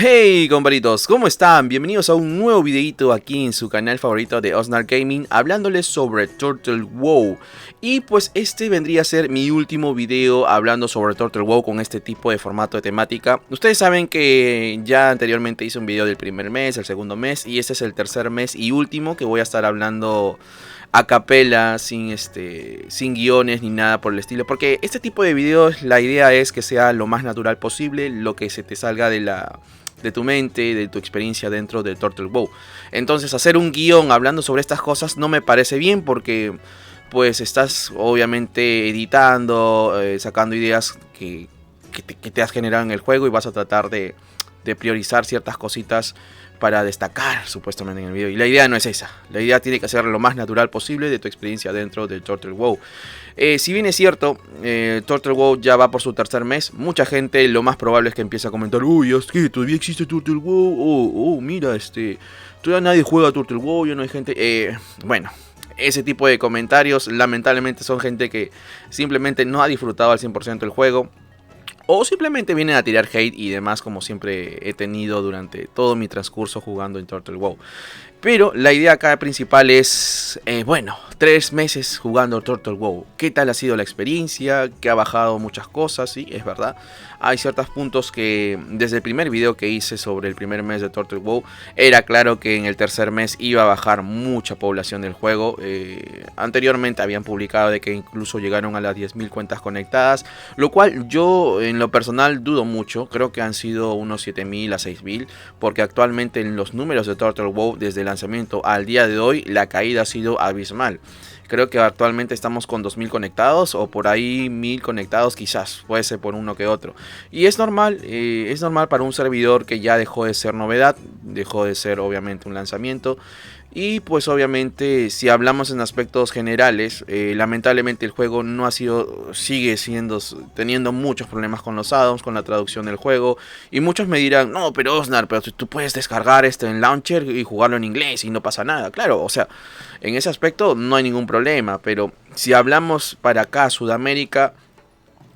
Hey compadritos, ¿cómo están? Bienvenidos a un nuevo videito aquí en su canal favorito de Osnar Gaming, hablándoles sobre Turtle WoW. Y pues este vendría a ser mi último video hablando sobre Turtle WoW con este tipo de formato de temática. Ustedes saben que ya anteriormente hice un video del primer mes, el segundo mes, y este es el tercer mes y último que voy a estar hablando a capela, sin guiones ni nada por el estilo, porque este tipo de videos la idea es que sea lo más natural posible, lo que se te salga de tu mente, de tu experiencia dentro del Turtle WoW. Entonces hacer un guión hablando sobre estas cosas no me parece bien, porque pues estás obviamente editando, sacando ideas que te has generado en el juego y vas a tratar de priorizar ciertas cositas para destacar supuestamente en el video. Y la idea no es esa. La idea tiene que ser lo más natural posible de tu experiencia dentro del Turtle WoW. Si bien es cierto, Turtle WoW ya va por su tercer mes, mucha gente lo más probable es que empiece a comentar: uy, es que todavía existe Turtle WoW. Mira, todavía nadie juega Turtle WoW, ya no hay gente. Bueno, ese tipo de comentarios lamentablemente son gente que simplemente no ha disfrutado al 100% el juego, o simplemente vienen a tirar hate y demás, como siempre he tenido durante todo mi transcurso jugando en Turtle WoW. Pero la idea acá principal es, bueno, 3 meses jugando Turtle WoW. ¿Qué tal ha sido la experiencia? Que ha bajado muchas cosas, sí, es verdad. Hay ciertos puntos que desde el primer video que hice sobre el primer mes de Turtle WoW, era claro que en el tercer mes iba a bajar mucha población del juego. Anteriormente habían publicado de que incluso llegaron a las 10.000 cuentas conectadas, lo cual yo en lo personal dudo mucho. Creo que han sido unos 7.000 a 6.000, porque actualmente en los números de Turtle WoW desde el lanzamiento al día de hoy la caída ha sido abismal. Creo que actualmente estamos con 2.000 conectados, o por ahí 1.000 conectados, quizás puede ser por uno que otro. Y es normal para un servidor que ya dejó de ser novedad, dejó de ser obviamente un lanzamiento. Y pues obviamente si hablamos en aspectos generales, lamentablemente el juego no ha sido, sigue siendo, teniendo muchos problemas con los addons, con la traducción del juego. Y muchos me dirán: no, pero Osnar, pero tú puedes descargar esto en Launcher y jugarlo en inglés y no pasa nada. Claro, o sea, en ese aspecto no hay ningún problema, pero si hablamos para acá, Sudamérica,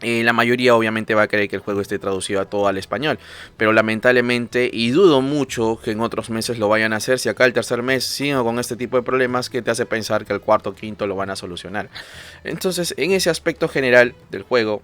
la mayoría obviamente va a querer que el juego esté traducido a todo al español, pero lamentablemente, y dudo mucho que en otros meses lo vayan a hacer, si acá el tercer mes sigo con este tipo de problemas, que te hace pensar que el cuarto o quinto lo van a solucionar. Entonces, en ese aspecto general del juego,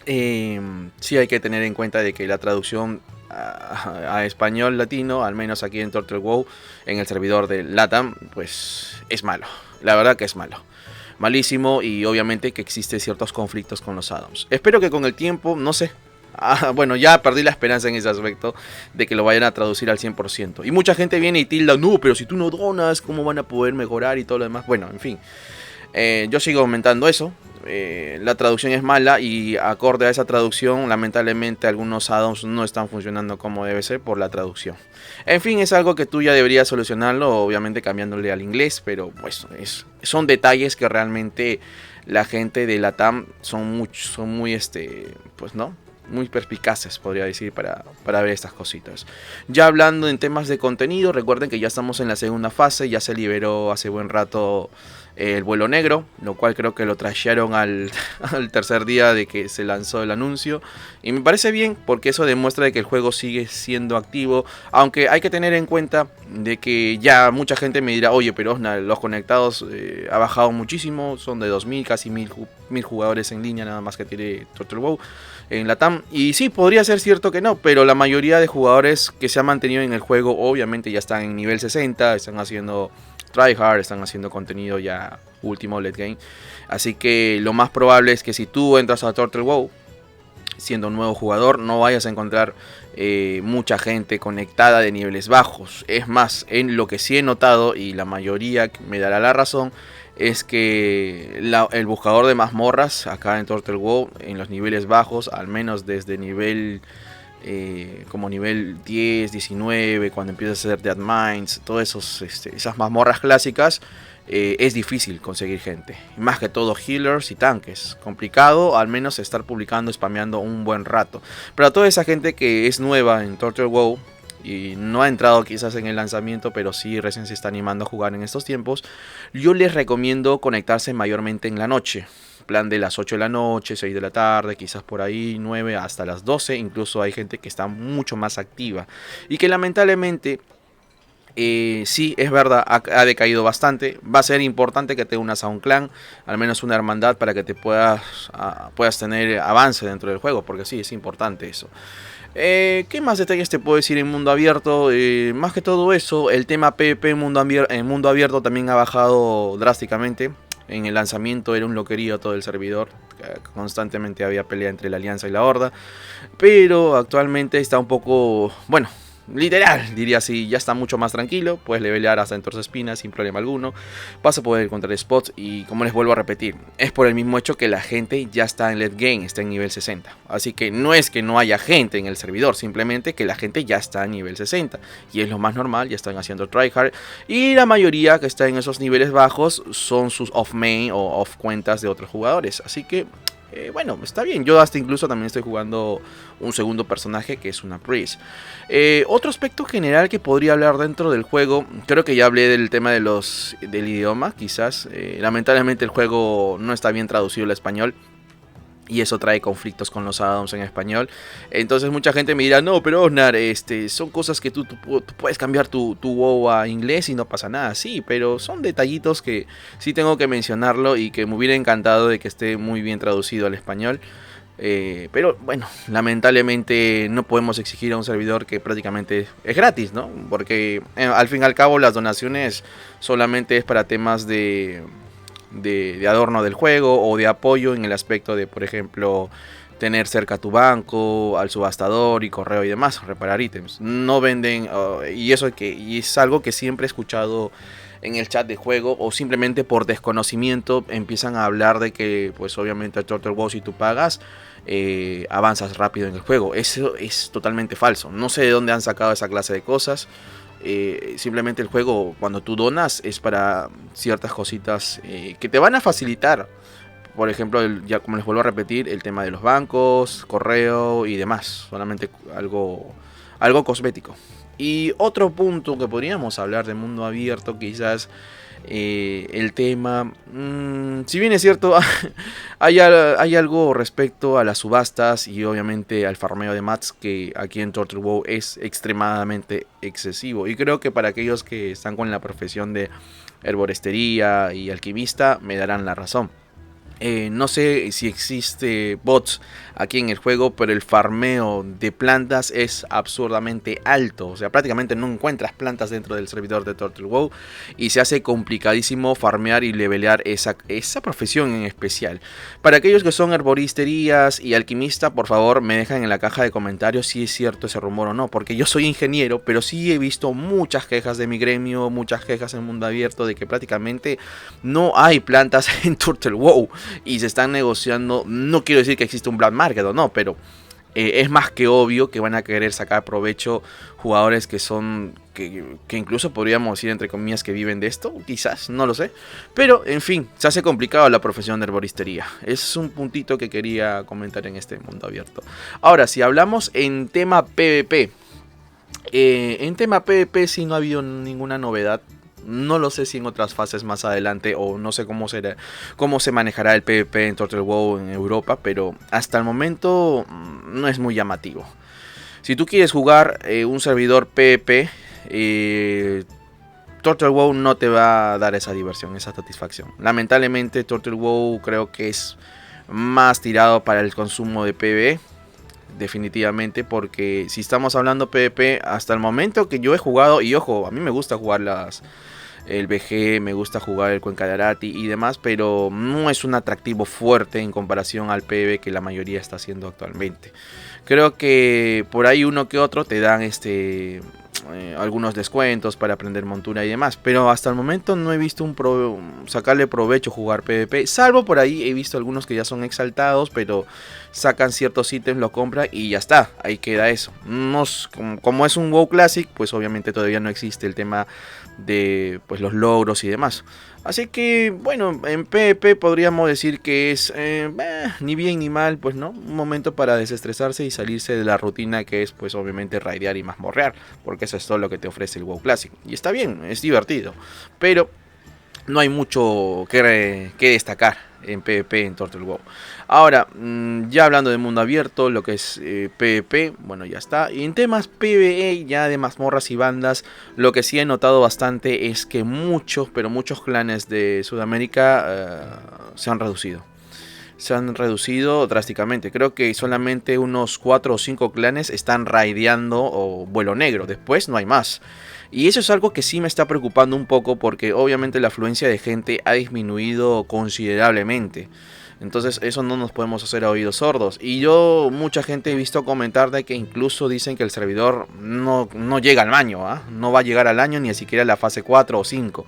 sí hay que tener en cuenta de que la traducción a español latino, al menos aquí en Turtle WoW, en el servidor de LATAM, pues es malo, la verdad que es malo. Malísimo, y obviamente que existe ciertos conflictos con los addons. Espero que con el tiempo, no sé. Bueno, ya perdí la esperanza en ese aspecto de que lo vayan a traducir al 100%. Y mucha gente viene y tilda: no, pero si tú no donas, ¿cómo van a poder mejorar y todo lo demás? Bueno, en fin. Yo sigo aumentando eso. La traducción es mala, y acorde a esa traducción, lamentablemente algunos addons no están funcionando como debe ser por la traducción. En fin, es algo que tú ya deberías solucionarlo, obviamente cambiándole al inglés, pero pues son detalles que realmente la gente de Latam son muy, pues no, muy perspicaces, podría decir, para ver estas cositas. Ya hablando en temas de contenido, recuerden que ya estamos en la segunda fase, ya se liberó hace buen rato el vuelo negro, lo cual creo que lo trashearon al tercer día de que se lanzó el anuncio, y me parece bien, porque eso demuestra de que el juego sigue siendo activo, aunque hay que tener en cuenta de que ya mucha gente me dirá: oye, pero Osnar, los conectados ha bajado muchísimo, son de 2.000, casi 1.000 jugadores en línea nada más que tiene Turtle WoW en Latam. Y sí, podría ser cierto que no, pero la mayoría de jugadores que se han mantenido en el juego obviamente ya están en nivel 60, están haciendo tryhard, están haciendo contenido ya último late game. Así que lo más probable es que si tú entras a Turtle WoW siendo un nuevo jugador, no vayas a encontrar mucha gente conectada de niveles bajos. Es más, en lo que sí he notado, y la mayoría me dará la razón, es que el buscador de mazmorras acá en Turtle WoW, en los niveles bajos, al menos desde nivel como nivel 10, 19, cuando empiezas a hacer Dead Mines, todas esas mazmorras clásicas, es difícil conseguir gente. Más que todo healers y tanques. Complicado, al menos estar publicando, spameando un buen rato. Pero a toda esa gente que es nueva en Turtle WoW y no ha entrado quizás en el lanzamiento, pero sí recién se está animando a jugar en estos tiempos, yo les recomiendo conectarse mayormente en la noche. plan de las 8 de la noche, 6 de la tarde, quizás por ahí 9 hasta las 12, incluso hay gente que está mucho más activa y que lamentablemente sí, es verdad, ha decaído bastante. Va a ser importante que te unas a un clan, al menos una hermandad, para que te puedas tener avance dentro del juego, porque sí, es importante eso. ¿Qué más detalles te puedo decir en mundo abierto? Más que todo eso, el tema PvP en mundo abierto también ha bajado drásticamente. En el lanzamiento era un loquerío todo el servidor, constantemente había pelea entre la Alianza y la Horda, pero actualmente está un poco, bueno, literal, diría así, ya está mucho más tranquilo. Puedes levelear hasta en espinas sin problema alguno. Vas a poder encontrar spots y, como les vuelvo a repetir, es por el mismo hecho que la gente ya está en late game, está en nivel 60. Así que no es que no haya gente en el servidor, simplemente que la gente ya está en nivel 60. Y es lo más normal, ya están haciendo tryhard. Y la mayoría que está en esos niveles bajos son sus off main o off cuentas de otros jugadores. Así que bueno, está bien. Yo hasta incluso también estoy jugando un segundo personaje que es una Priest. Otro aspecto general que podría hablar dentro del juego, creo que ya hablé del tema del idioma, quizás. Lamentablemente el juego no está bien traducido al español. Y eso trae conflictos con los addons en español. Entonces mucha gente me dirá, no, pero Osnar, son cosas que tú puedes cambiar tu WoW a inglés y no pasa nada. Sí, pero son detallitos que sí tengo que mencionarlo y que me hubiera encantado de que esté muy bien traducido al español. Pero bueno, lamentablemente no podemos exigir a un servidor que prácticamente es gratis, ¿no? Porque al fin y al cabo las donaciones solamente es para temas de adorno del juego o de apoyo en el aspecto de, por ejemplo, tener cerca tu banco, al subastador y correo y demás, reparar ítems. No venden, y es algo que siempre he escuchado en el chat de juego, o simplemente por desconocimiento empiezan a hablar de que, pues obviamente el Turtle WoW, si tú pagas, avanzas rápido en el juego. Eso es totalmente falso. No sé de dónde han sacado esa clase de cosas. Simplemente el juego, cuando tú donas, es para ciertas cositas que te van a facilitar. Por ejemplo, ya como les vuelvo a repetir, el tema de los bancos, correo y demás. Solamente algo cosmético. Y otro punto que podríamos hablar de mundo abierto, quizás el tema, si bien es cierto, hay algo respecto a las subastas y obviamente al farmeo de mats, que aquí en Turtle WoW es extremadamente excesivo. Y creo que para aquellos que están con la profesión de herboristería y alquimista me darán la razón. No sé si existe bots aquí en el juego, pero el farmeo de plantas es absurdamente alto. O sea, prácticamente no encuentras plantas dentro del servidor de Turtle WoW y se hace complicadísimo farmear y levelear esa profesión en especial. Para aquellos que son herboristerías y alquimistas, por favor me dejan en la caja de comentarios si es cierto ese rumor o no, porque yo soy ingeniero, pero sí he visto muchas quejas de mi gremio, muchas quejas en mundo abierto de que prácticamente no hay plantas en Turtle WoW. Y se están negociando, no quiero decir que existe un black market o no, pero es más que obvio que van a querer sacar provecho jugadores que incluso podríamos decir entre comillas que viven de esto, quizás, no lo sé. Pero en fin, se hace complicado la profesión de herboristería. Es un puntito que quería comentar en este mundo abierto. Ahora, si hablamos en tema PvP, sí no ha habido ninguna novedad. No lo sé si en otras fases más adelante, o no sé cómo se manejará el PvP en Turtle WoW en Europa, pero hasta el momento no es muy llamativo. Si tú quieres jugar un servidor PvP, Turtle WoW no te va a dar esa diversión, esa satisfacción. Lamentablemente Turtle WoW creo que es más tirado para el consumo de PvE. Definitivamente, porque si estamos hablando PvP, hasta el momento que yo he jugado, y ojo, a mí me gusta jugar el BG, me gusta jugar el Cuenca de Arati y demás, pero no es un atractivo fuerte en comparación al PvP que la mayoría está haciendo actualmente. Creo que por ahí uno que otro te dan algunos descuentos para aprender montura y demás, pero hasta el momento no he visto sacarle provecho jugar PvP, salvo por ahí he visto algunos que ya son exaltados, pero sacan ciertos ítems, lo compran y ya está, ahí queda eso. Como es un WoW Classic, pues obviamente todavía no existe el tema de pues los logros y demás. Así que bueno, en PvP podríamos decir que es ni bien ni mal, pues no, un momento para desestresarse y salirse de la rutina que es pues obviamente raidear y mazmorrear, porque eso es todo lo que te ofrece el WoW Classic. Y está bien, es divertido, pero no hay mucho que destacar. en PvP en Turtle WoW. Ahora, ya hablando de mundo abierto, lo que es PvP, bueno, ya está. Y en temas PvE, ya de mazmorras y bandas, lo que sí he notado bastante es que muchos, pero muchos clanes de Sudamérica se han reducido. Se han reducido drásticamente. Creo que solamente unos 4 o 5 clanes están raideando o vuelo negro. Después no hay más. Y eso es algo que sí me está preocupando un poco porque obviamente la afluencia de gente ha disminuido considerablemente. Entonces eso no nos podemos hacer a oídos sordos. Y yo, mucha gente he visto comentar de que incluso dicen que el servidor no llega al año, ¿eh? No va a llegar al año ni siquiera a la fase 4 o 5.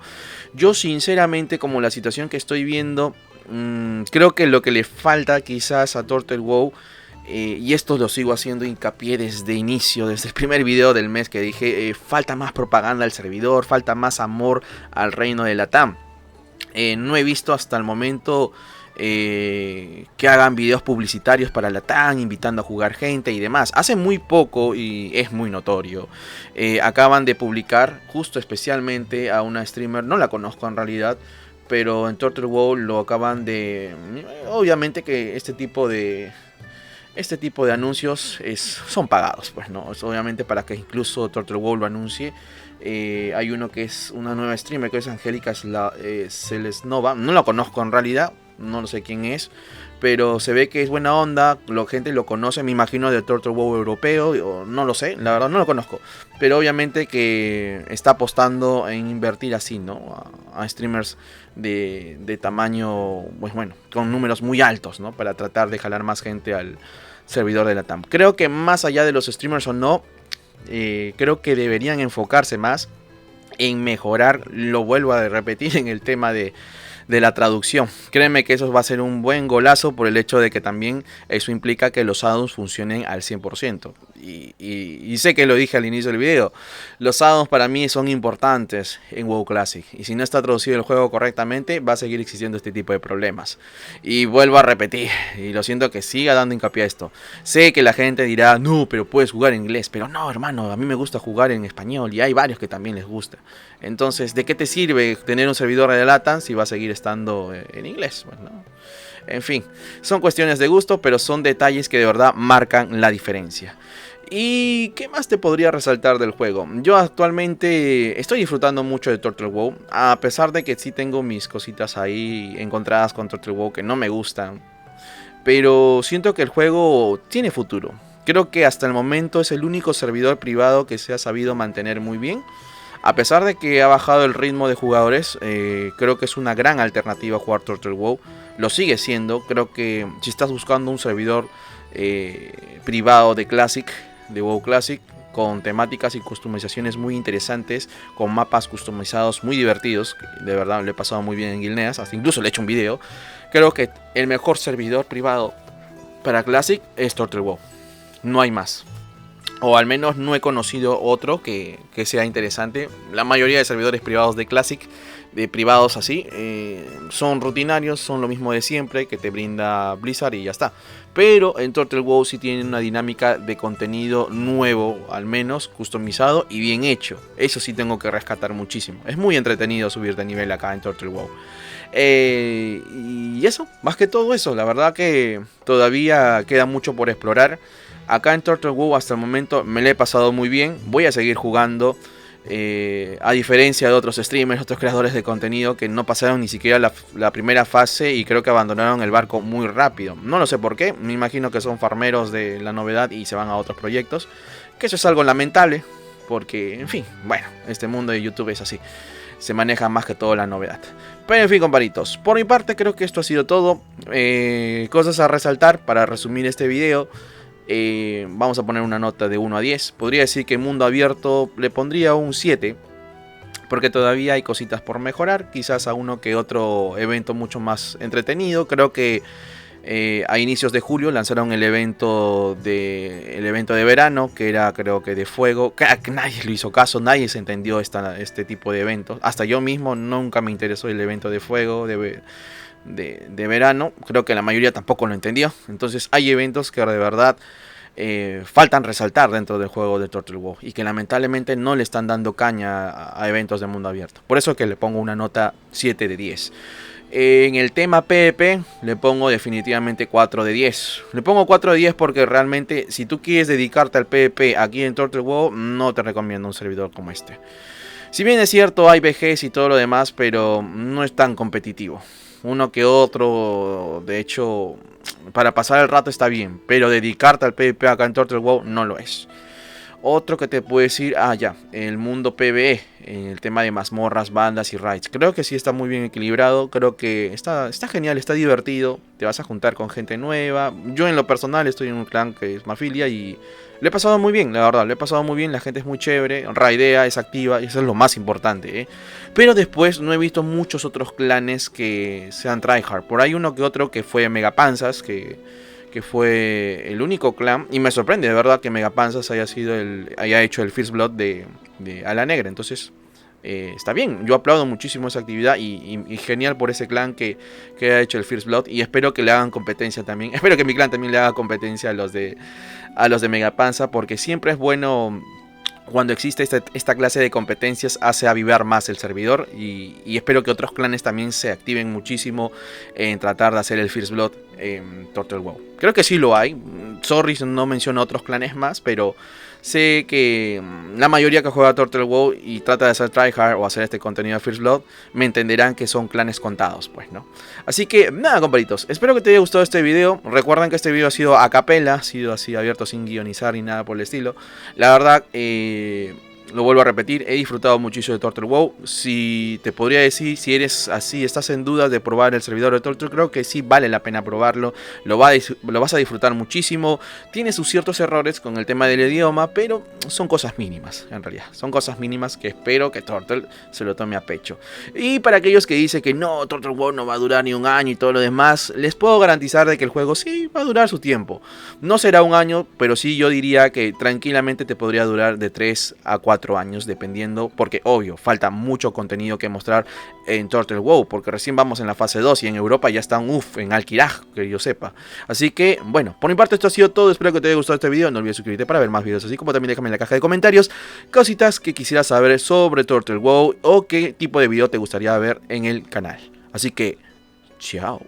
Yo sinceramente, como la situación que estoy viendo, creo que lo que le falta quizás a Turtle WoW, y esto lo sigo haciendo hincapié desde inicio, desde el primer video del mes que dije, falta más propaganda al servidor, falta más amor al reino de Latam. No he visto hasta el momento que hagan videos publicitarios para Latam, invitando a jugar gente y demás. Hace muy poco y es muy notorio. Acaban de publicar justo especialmente a una streamer, no la conozco en realidad, pero en Turtle WoW lo acaban de... Obviamente que este tipo de anuncios son pagados, pues no, es obviamente para que incluso Turtle WoW lo anuncie. Hay uno que es una nueva streamer que es Angélica Celesnova, no la conozco en realidad, no sé quién es, pero se ve que es buena onda, la gente lo conoce, me imagino de Turtle WoW europeo, o no lo sé, la verdad no lo conozco, pero obviamente que está apostando en invertir así, ¿no? A streamers de tamaño, pues bueno, con números muy altos, ¿no? Para tratar de jalar más gente al servidor de Latam. Creo que más allá de los streamers o no, creo que deberían enfocarse más en mejorar, lo vuelvo a repetir, en el tema de la traducción. Créeme que eso va a ser un buen golazo por el hecho de que también eso implica que los addons funcionen al 100%. Y sé que lo dije al inicio del video, los addons para mí son importantes en WoW Classic. Y si no está traducido el juego correctamente, va a seguir existiendo este tipo de problemas. Y vuelvo a repetir, y lo siento que siga dando hincapié a esto. Sé que la gente dirá, no, pero puedes jugar en inglés. Pero no, hermano, a mí me gusta jugar en español y hay varios que también les gusta. Entonces, ¿de qué te sirve tener un servidor de LATAM si va a seguir estando en inglés? Pues, ¿no? En fin, son cuestiones de gusto, pero son detalles que de verdad marcan la diferencia. ¿Y qué más te podría resaltar del juego? Yo actualmente estoy disfrutando mucho de Turtle WoW, a pesar de que sí tengo mis cositas ahí encontradas con Turtle WoW que no me gustan. Pero siento que el juego tiene futuro. Creo que hasta el momento es el único servidor privado que se ha sabido mantener muy bien. A pesar de que ha bajado el ritmo de jugadores, creo que es una gran alternativa a jugar Turtle WoW. Lo sigue siendo. Creo que si estás buscando un servidor privado de Classic, de WoW Classic, con temáticas y customizaciones muy interesantes, con mapas customizados muy divertidos, de verdad lo he pasado muy bien en Guilneas, hasta incluso le he hecho un video. Creo que el mejor servidor privado para Classic es Turtle WoW. No hay más. O al menos no he conocido otro que sea interesante. La mayoría de servidores privados de Classic, de privados así, son rutinarios, son lo mismo de siempre que te brinda Blizzard y ya está. Pero en Turtle WoW sí tienen una dinámica de contenido nuevo, al menos customizado y bien hecho. Eso sí tengo que rescatar muchísimo. Es muy entretenido subir de nivel acá en Turtle WoW. Y eso, más que todo eso, la verdad que todavía queda mucho por explorar. Acá en Turtle WoW hasta el momento me lo he pasado muy bien. Voy a seguir jugando. A diferencia de otros streamers, otros creadores de contenido que no pasaron ni siquiera la primera fase y creo que abandonaron el barco muy rápido. No lo sé por qué. Me imagino que son farmeros de la novedad y se van a otros proyectos. Que eso es algo lamentable. Porque, en fin, bueno, este mundo de YouTube es así. Se maneja más que todo la novedad. Pero en fin, comparitos, por mi parte creo que esto ha sido todo. Cosas a resaltar para resumir este video. Vamos a poner una nota de 1 a 10. Podría decir que mundo abierto le pondría un 7. Porque todavía hay cositas por mejorar. Quizás a uno que otro evento mucho más entretenido. Creo que a inicios de julio lanzaron el evento de verano. Que era creo que de fuego. Que nadie le hizo caso. Nadie se entendió este tipo de eventos. Hasta yo mismo nunca me interesó el evento de fuego. De verano, creo que la mayoría tampoco lo entendió. Entonces hay eventos que de verdad faltan resaltar dentro del juego de Turtle WoW y que lamentablemente no le están dando caña a eventos de mundo abierto. Por eso que le pongo una nota 7 de 10. En el tema PvP le pongo definitivamente 4 de 10. Le pongo 4 de 10 porque realmente si tú quieres dedicarte al PvP aquí en Turtle WoW, no te recomiendo un servidor como este. Si bien es cierto hay VGs y todo lo demás, pero no es tan competitivo. Uno que otro, de hecho, para pasar el rato está bien, pero dedicarte al PvP acá en Turtle WoW no lo es. Otro que te puedo decir, ya, el mundo PvE, en el tema de mazmorras, bandas y raids. Creo que sí está muy bien equilibrado, creo que está genial, está divertido. Te vas a juntar con gente nueva. Yo en lo personal estoy en un clan que es Mafilia y le he pasado muy bien, la verdad, le he pasado muy bien. La gente es muy chévere, raidea, es activa y eso es lo más importante, ¿eh? Pero después no he visto muchos otros clanes que sean tryhard. Por ahí uno que otro que fue Megapanzas, que fue el único clan, y me sorprende de verdad que Megapanzas haya hecho el First Blood de Ala Negra. Entonces está bien, yo aplaudo muchísimo esa actividad y genial por ese clan que ha hecho el First Blood, y espero que le hagan competencia también. Espero que mi clan también le haga competencia a los de Megapanza, porque siempre es bueno cuando existe esta clase de competencias, hace avivar más el servidor, y espero que otros clanes también se activen muchísimo en tratar de hacer el First Blood en Turtle WoW. Creo que sí lo hay. Sorry, no menciono otros clanes más, pero sé que la mayoría que juega Turtle WoW y trata de hacer tryhard o hacer este contenido de First Blood me entenderán que son clanes contados, pues, ¿no? Así que nada, comparitos, espero que te haya gustado este video. Recuerden que este video ha sido a capela, ha sido así abierto sin guionizar ni nada por el estilo. La verdad, lo vuelvo a repetir, he disfrutado muchísimo de Turtle WoW. Si te podría decir, si eres así, estás en dudas de probar el servidor de Turtle, creo que sí vale la pena probarlo. Lo vas a disfrutar muchísimo. Tiene sus ciertos errores con el tema del idioma, pero son cosas mínimas, en realidad. Son cosas mínimas que espero que Turtle se lo tome a pecho. Y para aquellos que dicen que no, Turtle WoW no va a durar ni un año y todo lo demás, les puedo garantizar de que el juego sí va a durar su tiempo. No será un año, pero sí yo diría que tranquilamente te podría durar de 3 a 4 años, dependiendo, porque obvio, falta mucho contenido que mostrar en Turtle WoW, porque recién vamos en la fase 2 y en Europa ya están, en Alquiraj, que yo sepa. Así que, bueno, por mi parte esto ha sido todo. Espero que te haya gustado este video. No olvides suscribirte para ver más videos, así como también déjame en la caja de comentarios cositas que quisieras saber sobre Turtle WoW o qué tipo de video te gustaría ver en el canal. Así que, chao.